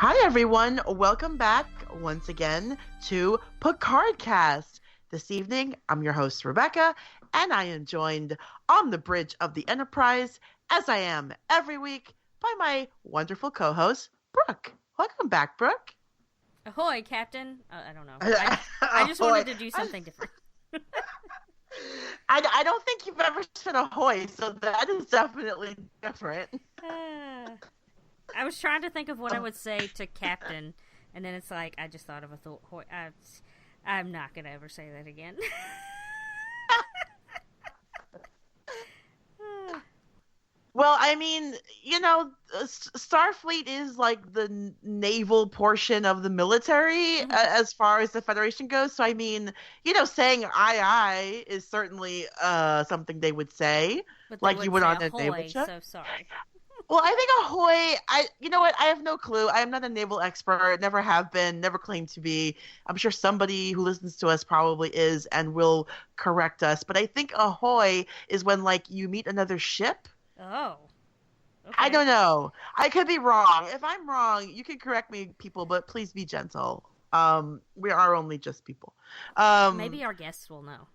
Hi everyone, welcome back once again to Picard Cast. This evening, I'm your host Rebecca, and I am joined on the bridge of the Enterprise, as I am every week, by my wonderful co-host, Brooke. Welcome back, Brooke. Ahoy, Captain. I don't know. I just wanted to do something different. I don't think you've ever said ahoy, so that is definitely different. I was trying to think of what I would say to Captain, and then it's like, I just thought of a thought. I'm not going to ever say that again. Well, I mean, you know, Starfleet is like the naval portion of the military as far as the Federation goes. So, I mean, you know, saying aye is certainly something they would say, But like you would on a naval ship. So sorry. Well, I think ahoy, you know what, I have no clue. I am not a naval expert, never have been, never claimed to be. I'm sure somebody who listens to us probably is and will correct us. But I think ahoy is when, like, you meet another ship. Oh. Okay. I don't know. I could be wrong. If I'm wrong, you can correct me, people, but please be gentle. We are only just people. Maybe our guests will know.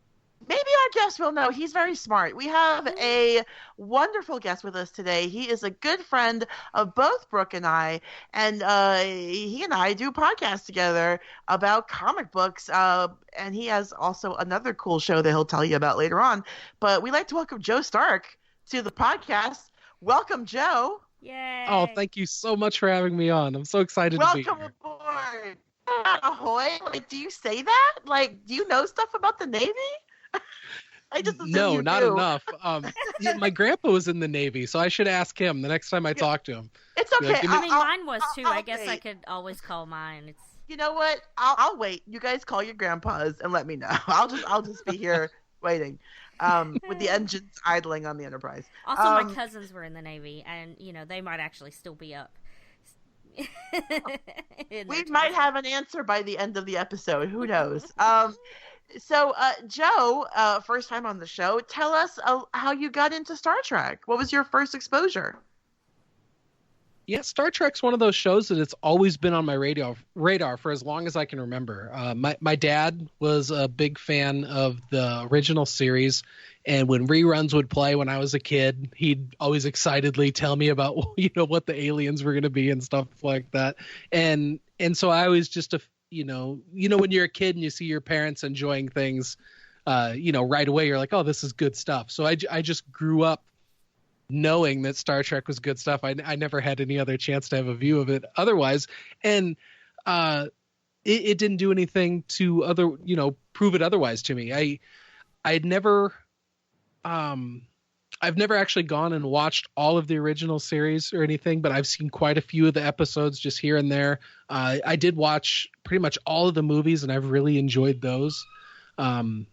Maybe our guest will know. He's very smart. We have a wonderful guest with us today. He is a good friend of both Brooke and I, and he and I do podcasts together about comic books, and he has also another cool show that he'll tell you about later on. But we'd like to welcome Joe Stark to the podcast. Welcome, Joe. Yay. Oh, thank you so much for having me on. I'm so excited to be here. Welcome aboard. Ahoy. Like, do you say that? Like, do you know stuff about the Navy? I just No, not do. enough. My grandpa was in the Navy, so I should ask him the next time I talk to him. It's okay. Like, I mean, mine was too. I'll I guess wait. I could always call mine. It's. You know what? I'll wait. You guys call your grandpas and let me know. I'll just be here waiting, with the engines idling on the Enterprise. Also, my cousins were in the Navy, and you know they might actually still be up. We might have an answer by the end of the episode. Who knows? So, Joe, first time on the show, tell us how you got into Star Trek. What was your first exposure? Yeah, Star Trek's one of those shows that it's always been on my radar for as long as I can remember. My dad was a big fan of the original series, and when reruns would play when I was a kid, he'd always excitedly tell me about, you know, what the aliens were going to be and stuff like that. And so I was just you know, when you're a kid and you see your parents enjoying things, you know, right away you're like, oh, this is good stuff. So I just grew up knowing that Star Trek was good stuff. I never had any other chance to have a view of it otherwise. And it didn't do anything to prove it otherwise to me. I've never actually gone and watched all of the original series or anything, but I've seen quite a few of the episodes just here and there. I did watch pretty much all of the movies, and I've really enjoyed those. And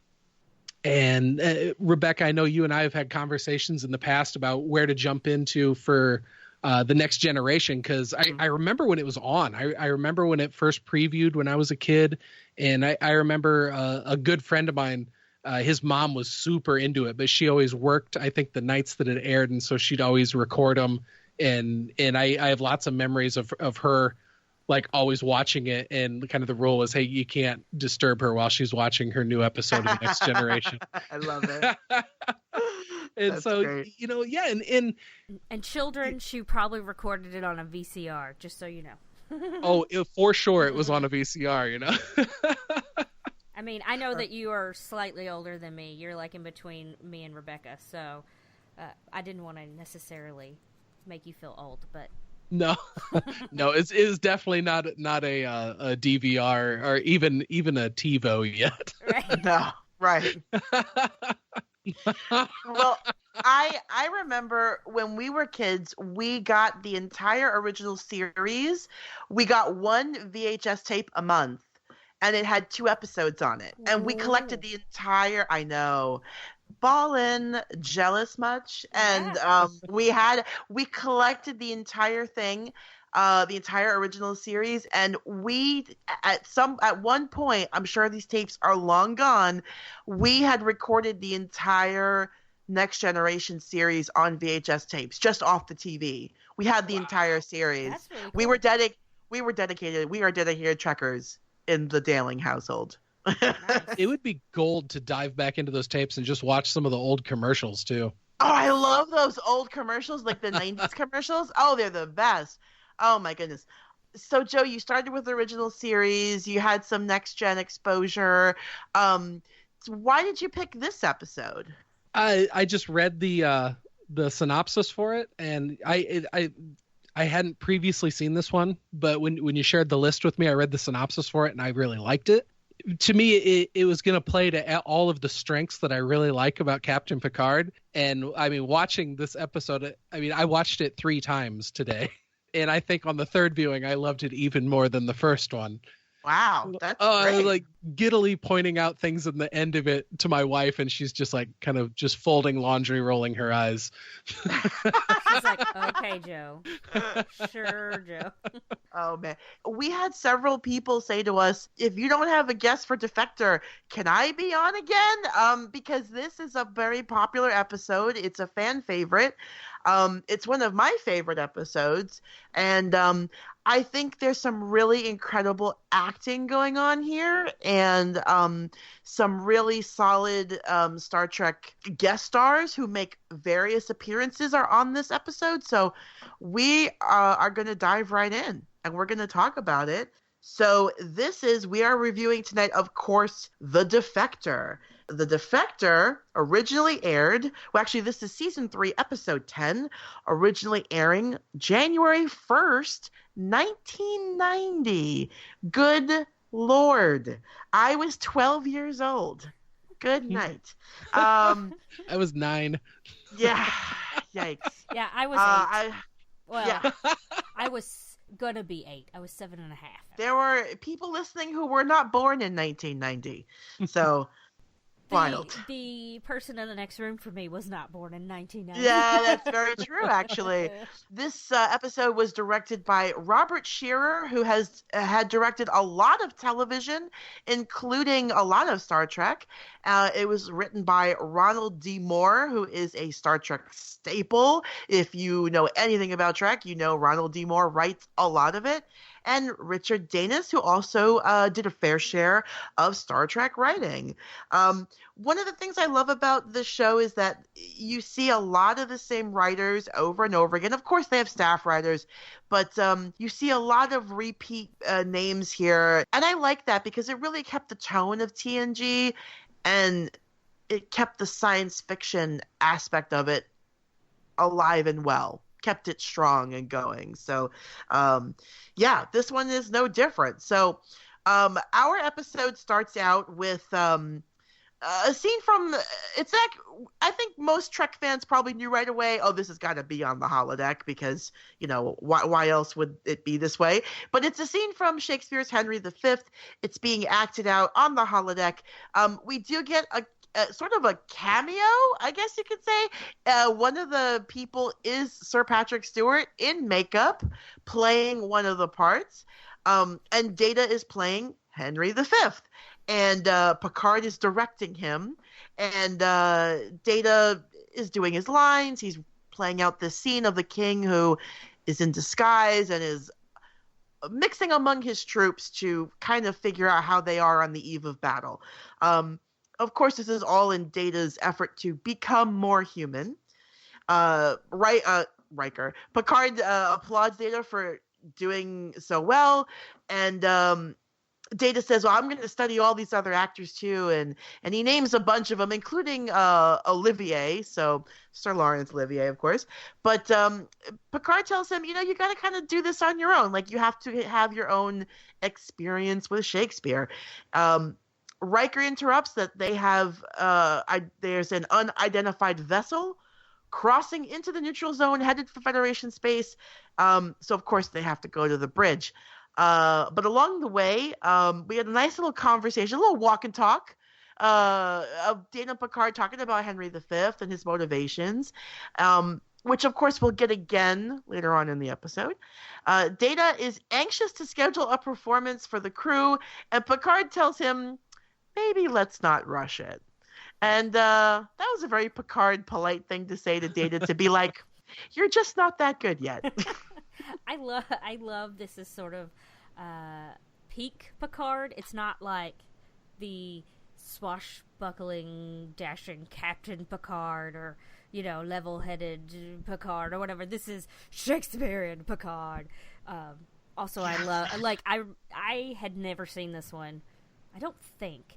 Rebecca, I know you and I have had conversations in the past about where to jump into for the next generation, because I remember when it was on. I remember when it first previewed when I was a kid, and I remember a good friend of mine, his mom was super into it, but she always worked, I think, the nights that it aired, and so she'd always record them. And I have lots of memories of her, like, always watching it, and kind of the rule was, hey, you can't disturb her while she's watching her new episode of The Next Generation. I love it. And That's so, great. you know, yeah, And children, she probably recorded it on a VCR, just so you know. For sure it was on a VCR, you know. I mean, I know that you are slightly older than me. You're like in between me and Rebecca, so I didn't want to necessarily make you feel old, but No, it is definitely not a DVR or even a TiVo yet. right. No, right. Well, I remember when we were kids, we got the entire original series. We got one VHS tape a month, and it had 2 episodes on it. And we collected the entire, I know, ballin', jealous much. And we collected the entire thing, the entire original series. And we, at one point, I'm sure these tapes are long gone, we had recorded the entire Next Generation series on VHS tapes, just off the TV. We had the entire series. That's really cool. We are dedicated trekkers in the Daling household. Nice. It would be gold to dive back into those tapes and just watch some of the old commercials too. Oh, I love those old commercials, like the 90s commercials. Oh, they're the best. Oh, my goodness. So, Joe, you started with the original series. You had some next-gen exposure. So why did you pick this episode? I just read the synopsis for it, and I hadn't previously seen this one, but when you shared the list with me, I read the synopsis for it, and I really liked it. To me, it was going to play to all of the strengths that I really like about Captain Picard. And I mean, watching this episode, I watched it 3 times today. And I think on the third viewing, I loved it even more than the first one. Wow, that's I was great. like giddily pointing out things in the end of it to my wife, and she's just like kind of just folding laundry, rolling her eyes. She's like, okay, Joe. Sure, Joe. Oh, man. We had several people say to us, if you don't have a guest for Defector, can I be on again? Because this is a very popular episode. It's a fan favorite. It's one of my favorite episodes. And I think there's some really incredible acting going on here, and some really solid Star Trek guest stars who make various appearances are on this episode. So we are going to dive right in, and we're going to talk about it. So we are reviewing tonight, of course, The Defector. The Defector originally aired, well, actually, this is season 3, episode 10, originally airing January 1st, 1990. Good Lord. I was 12 years old. Good night. I was 9. Yeah. Yikes. Yeah, I was 8. I was gonna be 8. I was 7.5. There were people listening who were not born in 1990. So... wild. The person in the next room for me was not born in 1990. Yeah, that's very true, actually. This episode was directed by Robert Shearer, who had directed a lot of television, including a lot of Star Trek. It was written by Ronald D. Moore, who is a Star Trek staple. If you know anything about Trek, you know Ronald D. Moore writes a lot of it. And Richard Danis, who also did a fair share of Star Trek writing. One of the things I love about this show is that you see a lot of the same writers over and over again. Of course, they have staff writers, but you see a lot of repeat names here. And I like that because it really kept the tone of TNG, and it kept the science fiction aspect of it alive and well. Kept it strong and going. So, yeah, this one is no different. So, our episode starts out with a scene from, it's like, I think most Trek fans probably knew right away, oh, this has got to be on the holodeck because, you know, why else would it be this way? But it's a scene from Shakespeare's Henry V. It's being acted out on the holodeck. We do get a sort of a cameo, I guess you could say. One of the people is Sir Patrick Stewart in makeup playing one of the parts. And Data is playing Henry V. And Picard is directing him. And Data is doing his lines. He's playing out this scene of the king who is in disguise and is mixing among his troops to kind of figure out how they are on the eve of battle. Of course, this is all in Data's effort to become more human. Riker. Picard applauds Data for doing so well, and Data says, well, I'm going to study all these other actors too, and he names a bunch of them, including Olivier, so Sir Laurence Olivier, of course. But Picard tells him, you know, you got to kind of do this on your own. Like, you have to have your own experience with Shakespeare. Riker interrupts that they have there's an unidentified vessel crossing into the neutral zone headed for Federation space. So of course they have to go to the bridge. But along the way, we had a nice little conversation, a little walk and talk of Data and Picard talking about Henry V and his motivations, which of course we'll get again later on in the episode. Data is anxious to schedule a performance for the crew, and Picard tells him, maybe let's not rush it. And that was a very Picard polite thing to say to Data, to be like, you're just not that good yet. I love this is sort of peak Picard. It's not like the swashbuckling, dashing Captain Picard or, level-headed Picard or whatever. This is Shakespearean Picard. Also, I love, I had never seen this one. I don't think.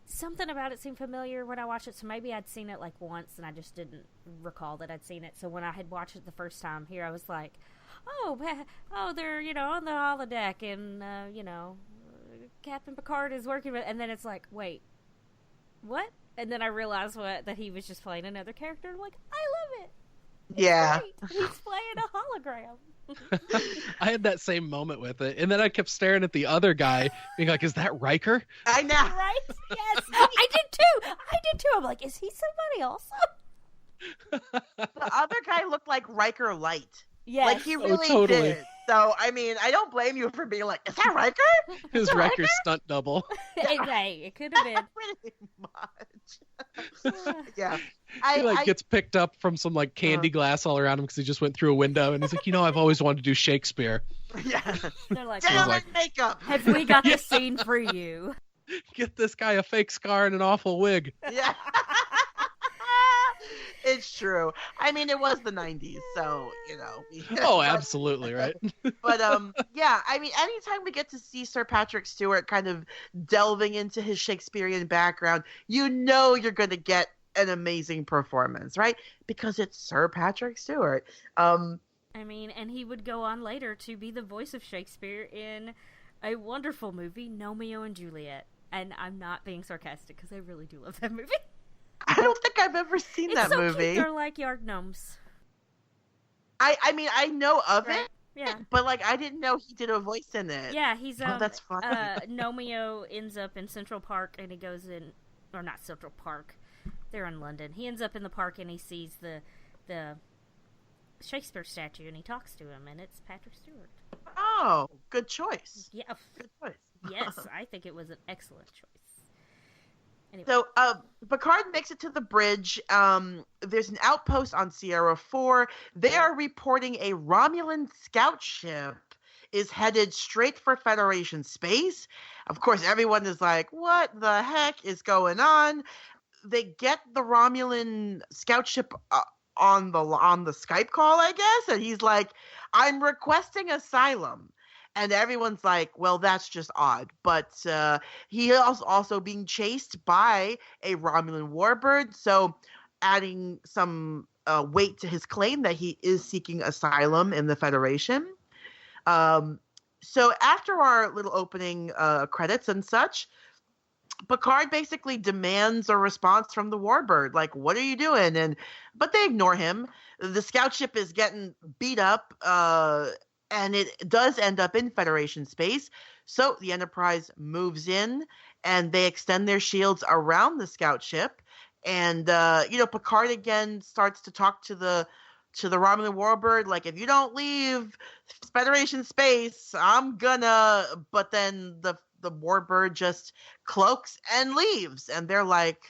Something about it seemed familiar when I watched it, so maybe I'd seen it like once and I just didn't recall that I'd seen it. So when I had watched it the first time here, I was like, oh, they're, on the holodeck and, Captain Picard is working with, and then it's like, wait, what? And then I realized that he was just playing another character. I'm like, I love it. Yeah. Great. He's playing a hologram. I had that same moment with it, and then I kept staring at the other guy, being like, "Is that Riker?" I know, right? Yes, I did too. I'm like, is he somebody also? The other guy looked like Riker Light. Yes. Like he really totally did. So I mean, I don't blame you for being like, "Is that Riker?" His Riker stunt double. It could have been pretty much. Yeah. He gets picked up from some like candy glass all around him because he just went through a window, and he's like, I've always wanted to do Shakespeare. Yeah. They're like, makeup. Have we got the scene for you? Get this guy a fake scar and an awful wig. Yeah. It's true. I mean, it was the 90s, so, Oh, absolutely, right? But, yeah, I mean, anytime we get to see Sir Patrick Stewart kind of delving into his Shakespearean background, you're going to get an amazing performance, right? Because it's Sir Patrick Stewart. I mean, and he would go on later to be the voice of Shakespeare in a wonderful movie, Romeo and Juliet. And I'm not being sarcastic because I really do love that movie. I don't think I've ever seen that movie. Cute. They're like yard gnomes. I mean, I know of it. Yeah. But, I didn't know he did a voice in it. Yeah, he's, that's funny. Romeo ends up in Central Park, and he goes in, or not Central Park, they're in London. He ends up in the park, and he sees the Shakespeare statue, and he talks to him, and it's Patrick Stewart. Oh, good choice. Yeah. Good choice. Yes, I think it was an excellent choice. Anyway. So, Picard makes it to the bridge. There's an outpost on Sierra 4. They are reporting a Romulan scout ship is headed straight for Federation space. Of course, everyone is like, what the heck is going on? They get the Romulan scout ship on the Skype call, I guess, and he's like, I'm requesting asylum. And everyone's like, well, that's just odd. But he is also being chased by a Romulan warbird, so adding some weight to his claim that he is seeking asylum in the Federation. So after our little opening credits and such, Picard basically demands a response from the warbird, like, what are you doing? But they ignore him. The scout ship is getting beat up, and it does end up in Federation space. So the Enterprise moves in, and they extend their shields around the scout ship. And, Picard again starts to talk to the Romulan warbird, like, if you don't leave Federation space, I'm gonna... But then the warbird just cloaks and leaves. And they're like,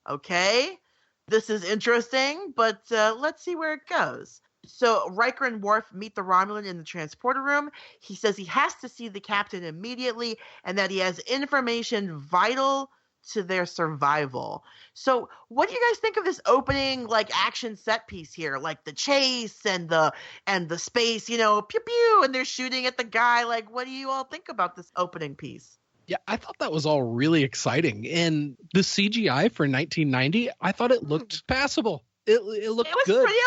okay, this is interesting, but let's see where it goes. So Riker and Worf meet the Romulan in the transporter room. He says he has to see the captain immediately and that he has information vital to their survival. So what do you guys think of this opening, action set piece here? Like the chase and the space, pew pew, and they're shooting at the guy. What do you all think about this opening piece? Yeah, I thought that was all really exciting. And the CGI for 1990, I thought it looked passable. It looked good. It was pretty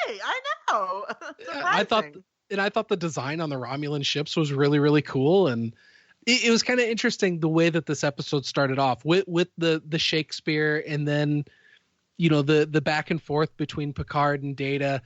okay. I know. I thought the design on the Romulan ships was really, really cool. And it was kind of interesting the way that this episode started off with the Shakespeare, and then, the back and forth between Picard and Data.